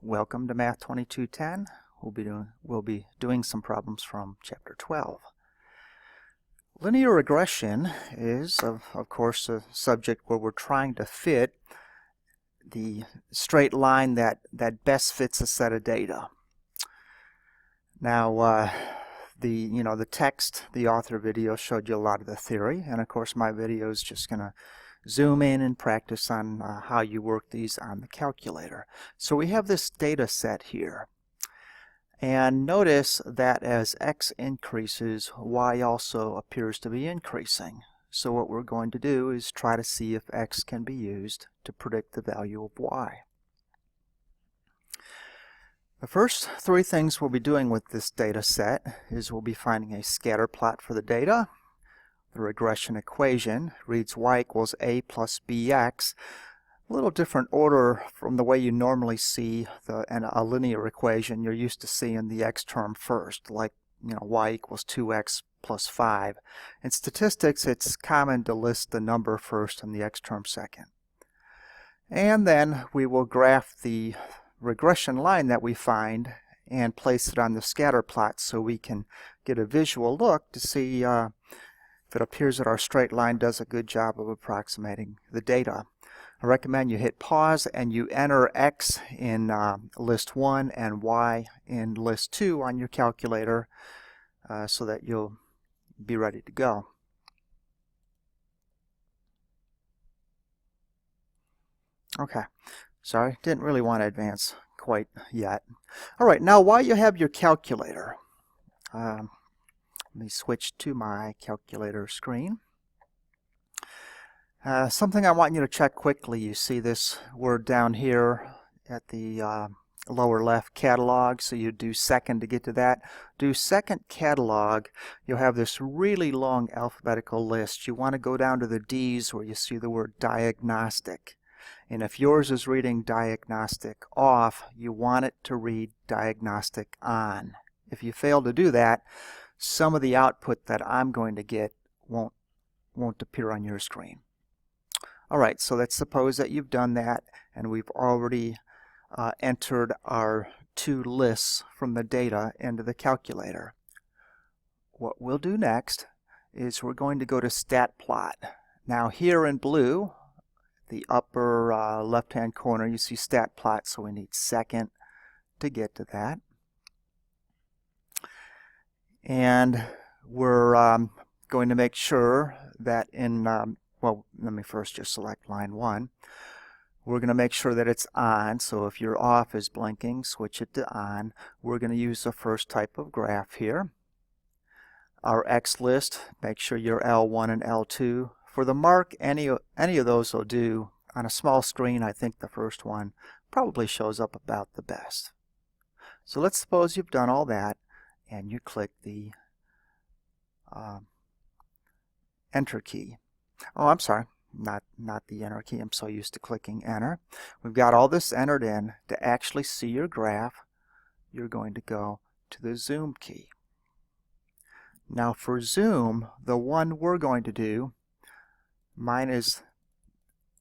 Welcome to Math 2210. We'll be doing some problems from Chapter 12. Linear regression is, of course, a subject where we're trying to fit the straight line that best fits a set of data. Now, the text, the author video showed you a lot of the theory, and of course my video is just going to zoom in and practice on how you work these on the calculator. So we have this data set here, and notice that as x increases, y also appears to be increasing. So what we're going to do is try to see if x can be used to predict the value of y. The first three things we'll be doing with this data set is we'll be finding a scatter plot for the data. The regression equation reads y equals a plus bx. A little different order from the way you normally see a linear equation. You're used to seeing the x term first, like y equals 2x plus 5. In statistics, it's common to list the number first and the x term second. And then we will graph the regression line that we find and place it on the scatter plot so we can get a visual look to see if it appears that our straight line does a good job of approximating the data. I recommend you hit pause and you enter x in list 1 and y in list 2 on your calculator so that you'll be ready to go. Okay, sorry, didn't really want to advance quite yet. Alright, now while you have your calculator, let me switch to my calculator screen. Something I want you to check quickly. You see this word down here at the lower left, catalog. So you do second to get to that. Do second catalog. You'll have this really long alphabetical list. You want to go down to the D's where you see the word diagnostic. And if yours is reading diagnostic off, you want it to read diagnostic on. If you fail to do that, some of the output that I'm going to get won't appear on your screen. Alright, so let's suppose that you've done that and we've already entered our two lists from the data into the calculator. What we'll do next is we're going to go to Scatterplot. Now here in blue, the upper left-hand corner, you see Scatterplot, so we need second to get to that. And we're going to make sure that in, well, let me first just select line 1. We're going to make sure that it's on, so if your off is blinking, switch it to on. We're going to use the first type of graph here. Our X list, make sure you're L1 and L2. For the mark, any of those will do. On a small screen, I think the first one probably shows up about the best. So let's suppose you've done all that and you click the enter key. Oh, I'm sorry, not the enter key. I'm so used to clicking enter. We've got all this entered in. To actually see your graph, you're going to go to the zoom key. Now for zoom, the one we're going to do, mine is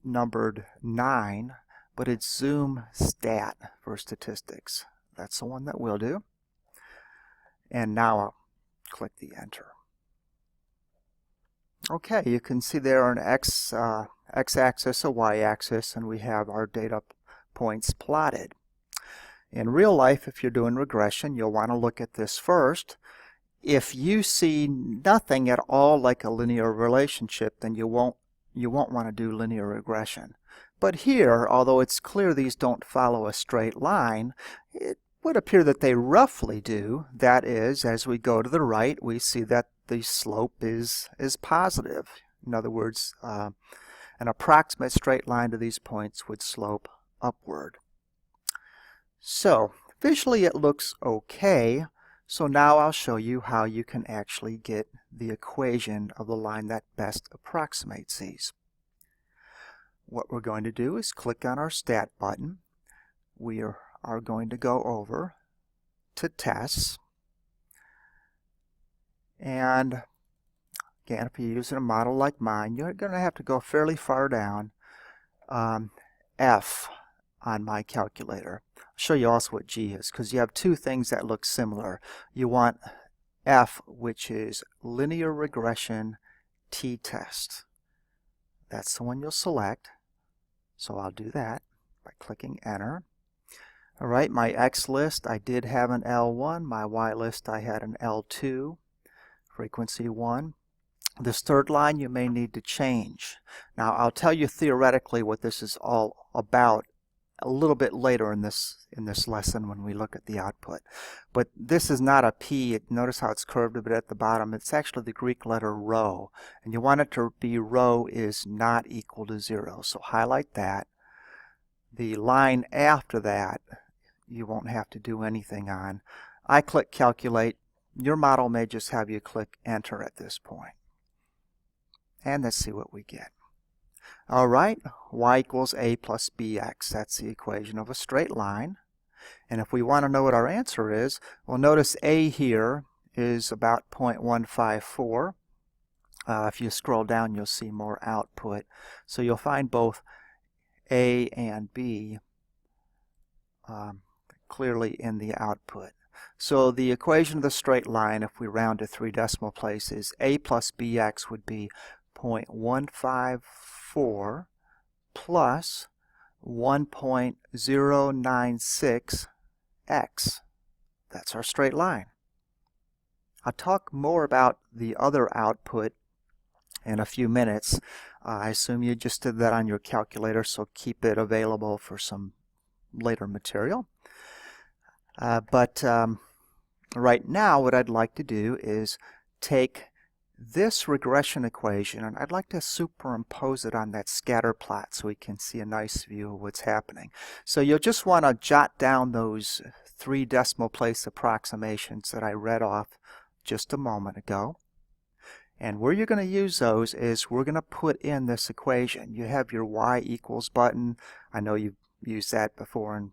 numbered 9, but it's zoom stat for statistics. That's the one that we'll do. And now I'll click the enter. Okay, you can see there an x-axis, a y-axis, and we have our data points plotted. In real life, if you're doing regression, you'll want to look at this first. If you see nothing at all like a linear relationship, then you won't want to do linear regression. But here, although it's clear these don't follow a straight line, it would appear that they roughly do. That is, as we go to the right, we see that the slope is positive. In other words, an approximate straight line to these points would slope upward. So visually it looks okay. So now I'll show you how you can actually get the equation of the line that best approximates these. What we're going to do is click on our Stat button. We are going to go over to Tests. And again, if you're using a model like mine, you're going to have to go fairly far down. F on my calculator. I'll show you also what G is, because you have two things that look similar. You want F, which is linear regression t-test. That's the one you'll select. So I'll do that by clicking enter. Alright, my X list, I did have an L1. My Y list, I had an L2, frequency 1. This third line you may need to change. Now I'll tell you theoretically what this is all about a little bit later in this lesson when we look at the output. But this is not a P. Notice how it's curved a bit at the bottom. It's actually the Greek letter rho. And you want it to be rho is not equal to 0. So highlight that. The line after that you won't have to do anything on. I click calculate. Your model may just have you click enter at this point. And let's see what we get. Alright, y equals a plus bx. That's the equation of a straight line. And if we want to know what our answer is, well, notice a here is about 0.154. If you scroll down, you'll see more output. So you'll find both a and b clearly in the output. So the equation of the straight line, if we round to 3 decimal places, a plus bx would be 0.154 plus 1.096x. That's our straight line. I'll talk more about the other output in a few minutes. I assume you just did that on your calculator, so keep it available for some later material. But right now what I'd like to do is take this regression equation and I'd like to superimpose it on that scatter plot so we can see a nice view of what's happening. So you'll just want to jot down those 3 decimal place approximations that I read off just a moment ago. And where you're going to use those is we're going to put in this equation. You have your y equals button. I know you've used that before in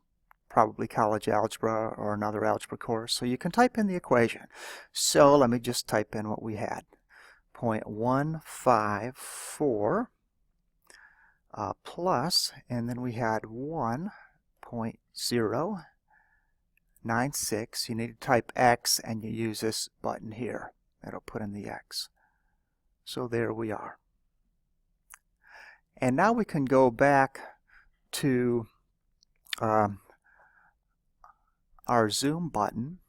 probably college algebra or another algebra course. So you can type in the equation. So let me just type in what we had. 0.154 plus, and then we had 1.096. You need to type x and you use this button here. That'll put in the x. So there we are. And now we can go back to our zoom button.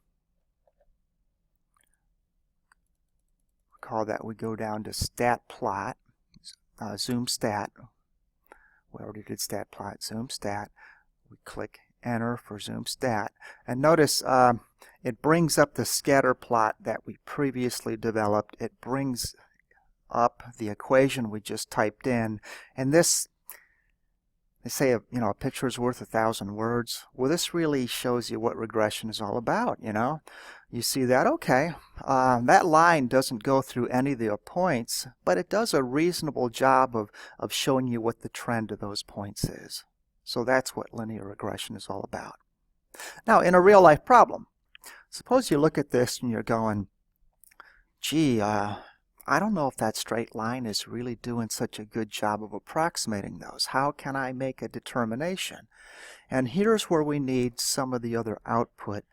Recall that we go down to stat plot, zoom stat. We already did stat plot, zoom stat. We click enter for zoom stat. And notice it brings up the scatter plot that we previously developed. It brings up the equation we just typed in. And this, they say, a picture is worth 1,000 words. Well, this really shows you what regression is all about, You see that? Okay. That line doesn't go through any of the points, but it does a reasonable job of showing you what the trend of those points is. So that's what linear regression is all about. Now, in a real-life problem, suppose you look at this and you're going, gee, I don't know if that straight line is really doing such a good job of approximating those. How can I make a determination? And here's where we need some of the other output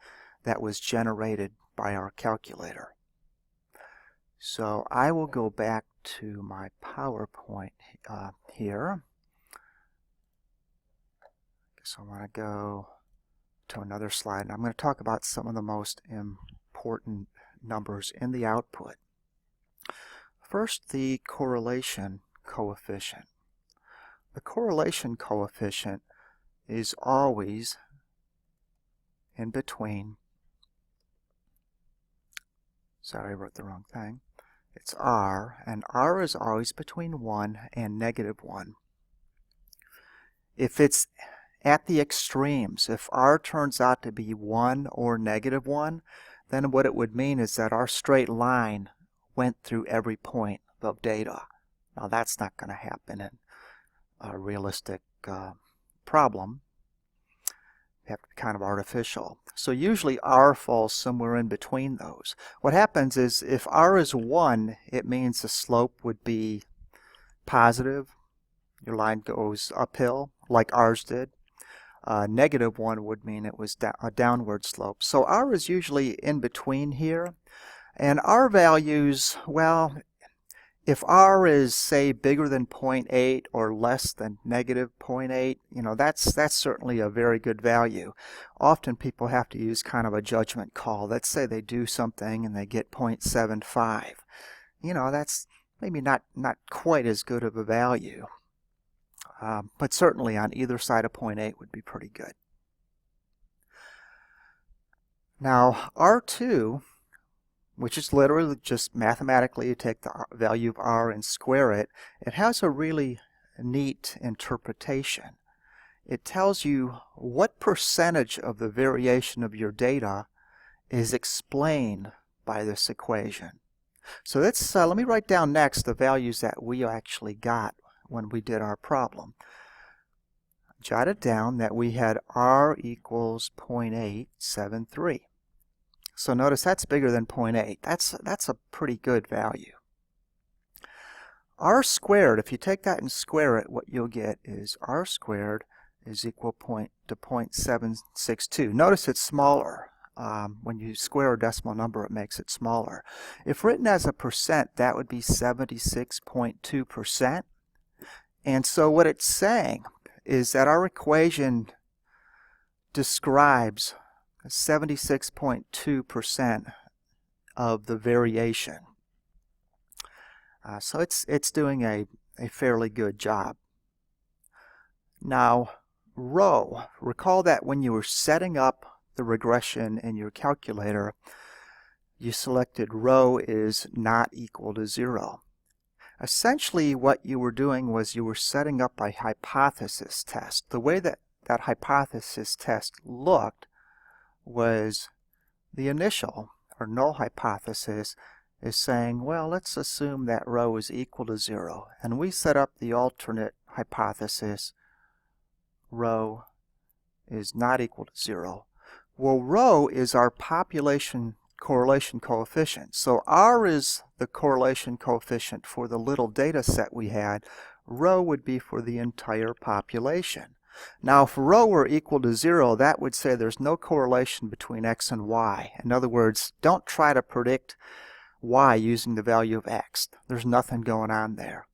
that was generated by our calculator. So I will go back to my PowerPoint here. So I want to go to another slide, and I'm going to talk about some of the most important numbers in the output. First, the correlation coefficient. The correlation coefficient is always in between, sorry, I wrote the wrong thing. It's R, and R is always between 1 and -1. If it's at the extremes, if R turns out to be 1 or -1, then what it would mean is that our straight line went through every point of data. Now that's not going to happen in a realistic problem. You have to be kind of artificial. So usually R falls somewhere in between those. What happens is if R is 1, it means the slope would be positive. Your line goes uphill like ours did. Negative 1 would mean it was a downward slope. So R is usually in between here. And R values, well, if R is, say, bigger than 0.8 or less than negative 0.8, you know, that's certainly a very good value. Often people have to use kind of a judgment call. Let's say they do something and they get 0.75. You know, that's maybe not quite as good of a value. But certainly on either side of 0.8 would be pretty good. Now, R2, which is literally just mathematically you take the value of R and square it, it has a really neat interpretation. It tells you what percentage of the variation of your data is explained by this equation. So let's let me write down next the values that we actually got when we did our problem. Jotted down that we had R equals 0.873. So notice that's bigger than 0.8. That's a pretty good value. R squared, if you take that and square it, what you'll get is R squared is equal to 0.762. Notice it's smaller. When you square a decimal number, it makes it smaller. If written as a percent, that would be 76.2%. And so what it's saying is that our equation describes 76.2% of the variation. So it's doing a fairly good job. Now, rho, recall that when you were setting up the regression in your calculator, you selected rho is not equal to 0. Essentially what you were doing was you were setting up a hypothesis test. The way that hypothesis test looked was the initial or null hypothesis is saying, well, let's assume that rho is equal to 0. And we set up the alternate hypothesis, rho is not equal to 0. Well, rho is our population correlation coefficient. So R is the correlation coefficient for the little data set we had. Rho would be for the entire population. Now, if rho were equal to 0, that would say there's no correlation between x and y. In other words, don't try to predict y using the value of x. There's nothing going on there.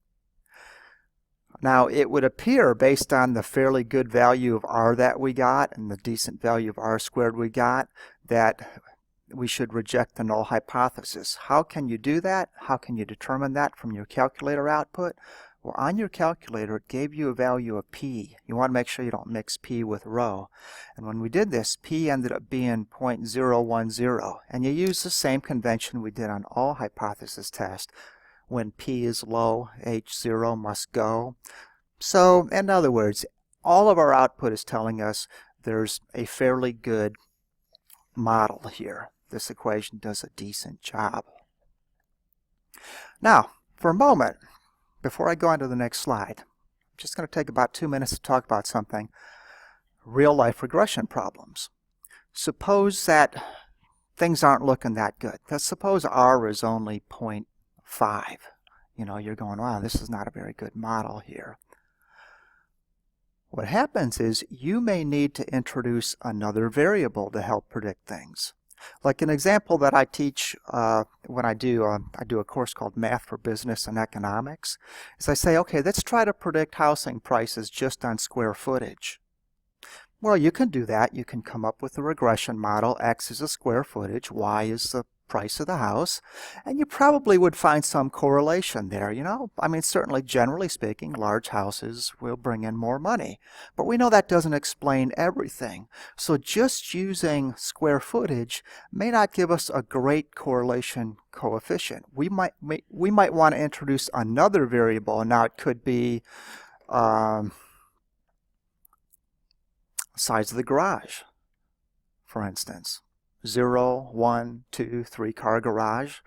Now, it would appear, based on the fairly good value of R that we got and the decent value of R squared we got, that we should reject the null hypothesis. How can you do that? How can you determine that from your calculator output? Well, on your calculator, it gave you a value of p. You want to make sure you don't mix p with rho. And when we did this, p ended up being 0.010. And you use the same convention we did on all hypothesis tests. When p is low, h0 must go. So, in other words, all of our output is telling us there's a fairly good model here. This equation does a decent job. Now, for a moment, before I go on to the next slide, I'm just going to take about 2 minutes to talk about something. Real-life regression problems. Suppose that things aren't looking that good. Let's suppose R is only 0.5. You know, you're going, wow, this is not a very good model here. What happens is you may need to introduce another variable to help predict things. Like an example that I teach when I do a course called Math for Business and Economics, is I say, okay, let's try to predict housing prices just on square footage. Well, you can do that. You can come up with a regression model. X is the square footage, Y is the price of the house, and you probably would find some correlation there. You know, I mean, certainly generally speaking, large houses will bring in more money, but we know that doesn't explain everything. So just using square footage may not give us a great correlation coefficient. We might want to introduce another variable. Now it could be size of the garage, for instance. 0, 1, 2, 3 car garage.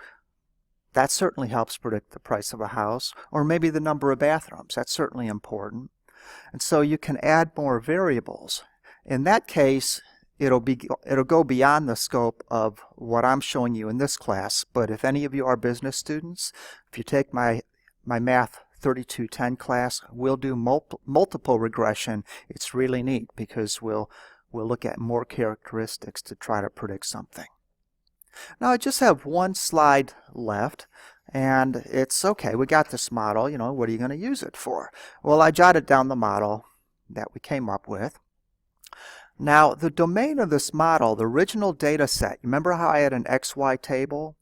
That certainly helps predict the price of a house. Or maybe the number of bathrooms. That's certainly important. And so you can add more variables. In that case, it'll go beyond the scope of what I'm showing you in this class. But if any of you are business students, if you take my Math 3210 class, we'll do multiple regression. It's really neat because we'll look at more characteristics to try to predict something. Now I just have one slide left, and it's okay, we got this model, you know, what are you going to use it for? Well, I jotted down the model that we came up with. Now the domain of this model, the original data set, remember how I had an XY table?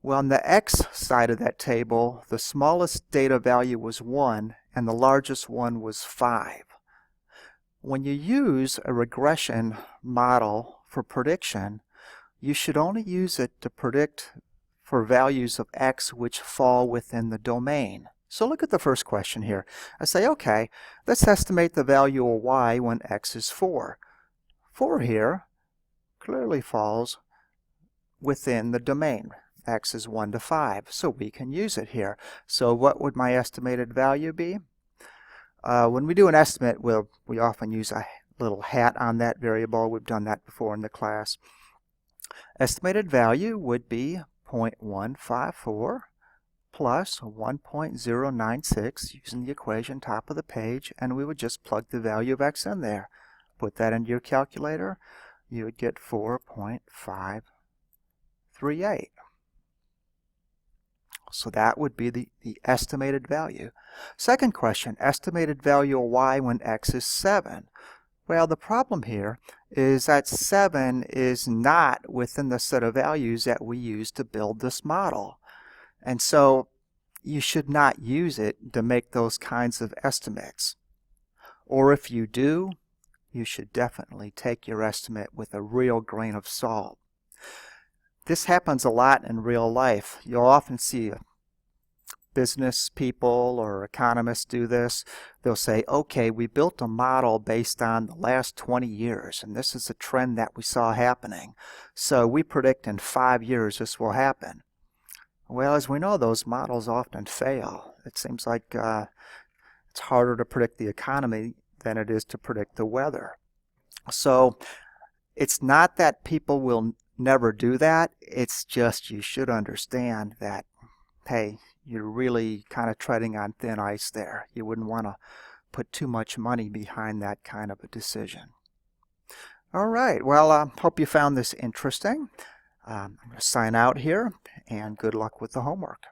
Well, on the X side of that table, the smallest data value was 1 and the largest one was 5. When you use a regression model for prediction, you should only use it to predict for values of X which fall within the domain. So look at the first question here. I say, okay, let's estimate the value of Y when X is 4. 4 here clearly falls within the domain. X is 1 to 5, so we can use it here. So what would my estimated value be? When we do an estimate, we often use a little hat on that variable. We've done that before in the class. Estimated value would be 0.154 plus 1.096 using the equation top of the page, and we would just plug the value of X in there. Put that into your calculator, you would get 4.538. So that would be the estimated value. Second question, estimated value of Y when X is 7. Well, the problem here is that 7 is not within the set of values that we use to build this model. And so you should not use it to make those kinds of estimates. Or if you do, you should definitely take your estimate with a real grain of salt. This happens a lot in real life. You'll often see business people or economists do this. They'll say, okay, we built a model based on the last 20 years, and this is a trend that we saw happening. So we predict in 5 years this will happen. Well, as we know, those models often fail. It seems like it's harder to predict the economy than it is to predict the weather. So it's not that people will never do that. It's just you should understand that, hey, you're really kind of treading on thin ice there. You wouldn't want to put too much money behind that kind of a decision. All right, well, hope you found this interesting. I'm going to sign out here, and good luck with the homework.